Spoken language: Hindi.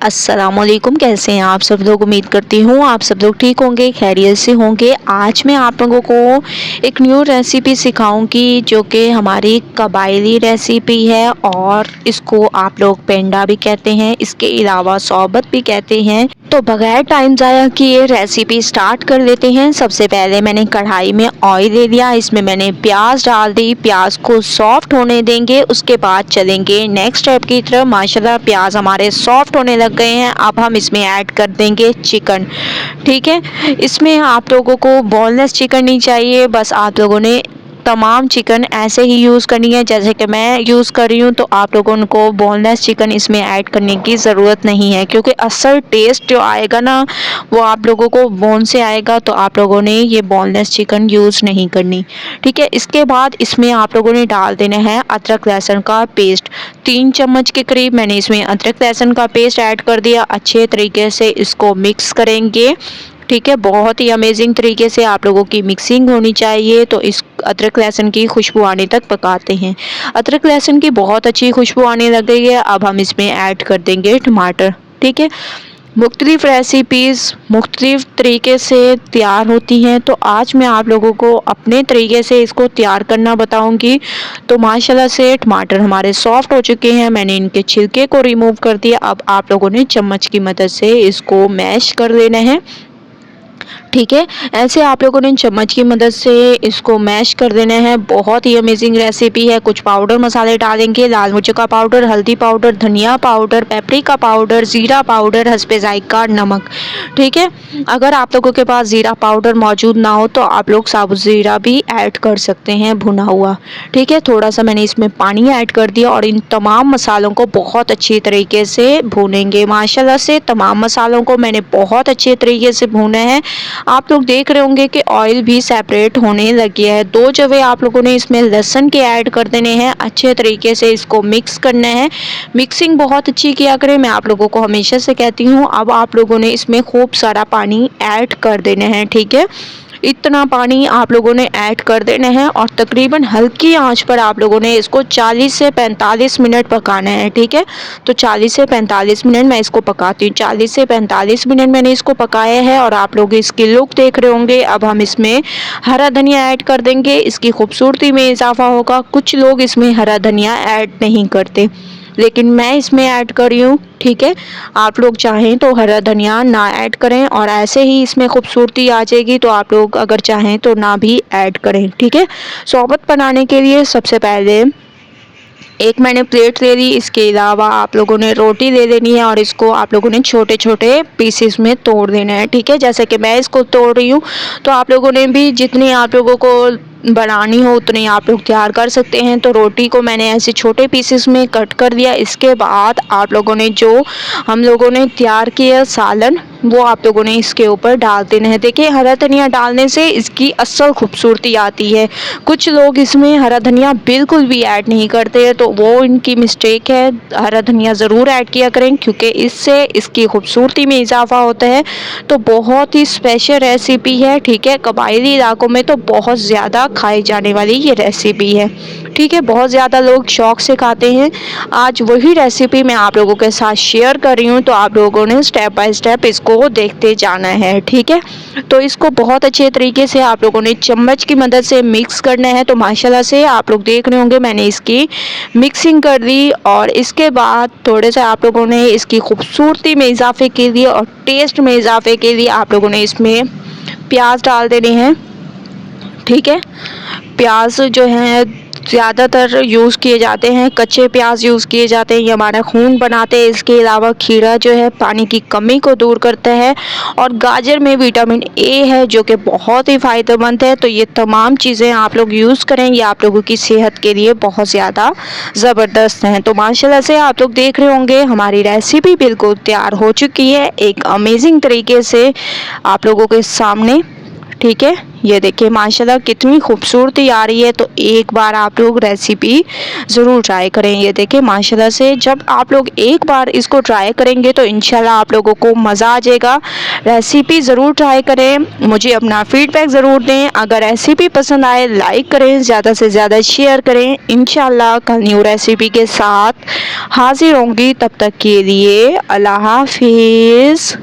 अस्सलामुअलैकुम। कैसे हैं आप सब लोग? उम्मीद करती हूँ आप सब लोग ठीक होंगे, खैरियत से होंगे। आज मैं आप लोगों को एक न्यू रेसिपी सिखाऊंगी जो कि हमारी कबायली रेसिपी है और इसको आप लोग पेंडा भी कहते हैं, इसके अलावा सोबत भी कहते हैं। तो बगैर टाइम ज़ाया किए रेसिपी स्टार्ट कर लेते हैं। सबसे पहले मैंने कढ़ाई में ऑयल ले लिया, इसमें मैंने प्याज डाल दी। प्याज को सॉफ्ट होने देंगे, उसके बाद चलेंगे नेक्स्ट स्टेप की तरफ। माशाल्लाह प्याज हमारे सॉफ्ट होने लग गए हैं। अब हम इसमें ऐड कर देंगे चिकन। ठीक है, इसमें आप लोगों को बोनलेस चिकन नहीं चाहिए, बस आप लोगों ने तमाम चिकन ऐसे ही यूज़ करनी है जैसे कि मैं यूज़ कर रही हूँ। तो आप लोगों को बोनलेस चिकन इसमें ऐड करने की ज़रूरत नहीं है, क्योंकि असल टेस्ट जो आएगा ना वो आप लोगों को बोन से आएगा। तो आप लोगों ने ये बोनलेस चिकन यूज़ नहीं करनी। ठीक है, इसके बाद इसमें आप लोगों ने डाल देना है अदरक लहसुन का पेस्ट। 3 चम्मच के करीब मैंने इसमें अदरक लहसुन का पेस्ट ऐड कर दिया। अच्छे तरीके से इसको मिक्स करेंगे। ठीक है, बहुत ही अमेजिंग तरीके से आप लोगों की मिक्सिंग होनी चाहिए। तो इस अदरक लहसुन की खुशबू आने तक पकाते हैं। अदरक लहसुन की बहुत अच्छी खुशबू आने लग गई है। अब हम इसमें ऐड कर देंगे टमाटर। ठीक है, मुख्तलिफ रेसिपीज़ मुख्तलिफ तरीके से तैयार होती हैं, तो आज मैं आप लोगों को अपने तरीके से इसको तैयार करना बताऊंगी। तो माशाल्लाह से टमाटर हमारे सॉफ्ट हो चुके हैं, मैंने इनके छिलके को रिमूव कर दिया। अब आप लोगों ने चम्मच की मदद से इसको मैश कर लेना है। ठीक है, ऐसे आप लोगों ने चम्मच की मदद से इसको मैश कर देना है। बहुत ही अमेजिंग रेसिपी है। कुछ पाउडर मसाले डालेंगे, लाल मिर्च का पाउडर, हल्दी पाउडर, धनिया पाउडर, पेपरिका पाउडर, ज़ीरा पाउडर, हस्बे ज़ायका नमक। ठीक है, अगर आप लोगों के पास ज़ीरा पाउडर मौजूद ना हो तो आप लोग साबुत ज़ीरा भी ऐड कर सकते हैं भुना हुआ। ठीक है, थोड़ा सा मैंने इसमें पानी ऐड कर दिया और इन तमाम मसालों को बहुत अच्छी तरीके से भूनेंगे। माशाल्लाह से तमाम मसालों को मैंने बहुत अच्छे तरीके से भूना है। आप लोग देख रहे होंगे कि ऑयल भी सेपरेट होने लग गया है। 2 जगह आप लोगों ने इसमें लहसुन के ऐड कर देने हैं। अच्छे तरीके से इसको मिक्स करना है। मिक्सिंग बहुत अच्छी किया करें, मैं आप लोगों को हमेशा से कहती हूँ। अब आप लोगों ने इसमें खूब सारा पानी ऐड कर देना है। ठीक है, इतना पानी आप लोगों ने ऐड कर देना है और तकरीबन हल्की आंच पर आप लोगों ने इसको 40 से 45 मिनट पकाना है। ठीक है, तो 40 से 45 मिनट मैं इसको पकाती हूँ। 40 से 45 मिनट मैंने इसको पकाया है और आप लोग इसकी लुक देख रहे होंगे। अब हम इसमें हरा धनिया ऐड कर देंगे, इसकी खूबसूरती में इजाफा होगा। कुछ लोग इसमें हरा धनिया ऐड नहीं करते, लेकिन मैं इसमें ऐड कर रही हूँ। ठीक है, आप लोग चाहें तो हरा धनिया ना ऐड करें और ऐसे ही इसमें खूबसूरती आ जाएगी। तो आप लोग अगर चाहें तो ना भी ऐड करें। ठीक है, शरबत बनाने के लिए सबसे पहले एक मैंने प्लेट ले ली। इसके अलावा आप लोगों ने रोटी ले लेनी है और इसको आप लोगों ने छोटे छोटे पीसेस में तोड़ देना है। ठीक है, जैसे कि मैं इसको तोड़ रही हूँ, तो आप लोगों ने भी जितनी आप लोगों को बनानी हो उतनी आप लोग तैयार कर सकते हैं। तो रोटी को मैंने ऐसे छोटे पीसेस में कट कर दिया। इसके बाद आप लोगों ने जो हम लोगों ने तैयार किया सालन, वो आप लोगों ने इसके ऊपर डाल देना है। देखिए, हरा धनिया डालने से इसकी असल खूबसूरती आती है। कुछ लोग इसमें हरा धनिया बिल्कुल भी ऐड नहीं करते, तो वो इनकी मिस्टेक है। हरा धनिया ज़रूर ऐड किया करें, क्योंकि इससे इसकी खूबसूरती में इजाफा होता है। तो बहुत ही स्पेशल रेसिपी है। ठीक है, कबायली इलाकों में तो बहुत ज़्यादा खाई जाने वाली ये रेसिपी है। ठीक है, बहुत ज़्यादा लोग शौक से खाते हैं। आज वही रेसिपी मैं आप लोगों के साथ शेयर कर रही हूँ, तो आप लोगों ने स्टेप बाय स्टेप इसको देखते जाना है। ठीक है, तो इसको बहुत अच्छे तरीके से आप लोगों ने चम्मच की मदद से मिक्स करना है। तो माशाल्लाह से आप लोग देख रहे होंगे मैंने इसकी मिक्सिंग कर दी और इसके बाद थोड़े से आप लोगों ने इसकी खूबसूरती में इजाफे के लिए और टेस्ट में इजाफे के लिए आप लोगों ने इसमें प्याज डाल देने हैं। ठीक है, प्याज जो है ज़्यादातर यूज़ किए जाते हैं, कच्चे प्याज यूज़ किए जाते हैं, ये हमारा खून बनाते हैं। इसके अलावा खीरा जो है पानी की कमी को दूर करता है और गाजर में विटामिन ए है जो कि बहुत ही फ़ायदेमंद है। तो ये तमाम चीज़ें आप लोग यूज़ करें, ये आप लोगों की सेहत के लिए बहुत ज़्यादा ज़बरदस्त हैं। तो माशाल्लाह से आप लोग देख रहे होंगे हमारी रेसिपी बिल्कुल तैयार हो चुकी है एक अमेजिंग तरीके से आप लोगों के सामने। ठीक है, ये देखिए माशाल्लाह कितनी खूबसूरती आ रही है। तो एक बार आप लोग रेसिपी ज़रूर ट्राई करें। ये देखिए माशाल्लाह से जब आप लोग एक बार इसको ट्राई करेंगे तो इंशाल्लाह आप लोगों को मज़ा आ जाएगा। रेसिपी ज़रूर ट्राई करें, मुझे अपना फीडबैक ज़रूर दें। अगर रेसिपी पसंद आए लाइक करें, ज़्यादा से ज़्यादा शेयर करें। इंशाल्लाह कल न्यू रेसिपी के साथ हाजिर होंगी, तब तक के लिए अल्लाह हाफिज़।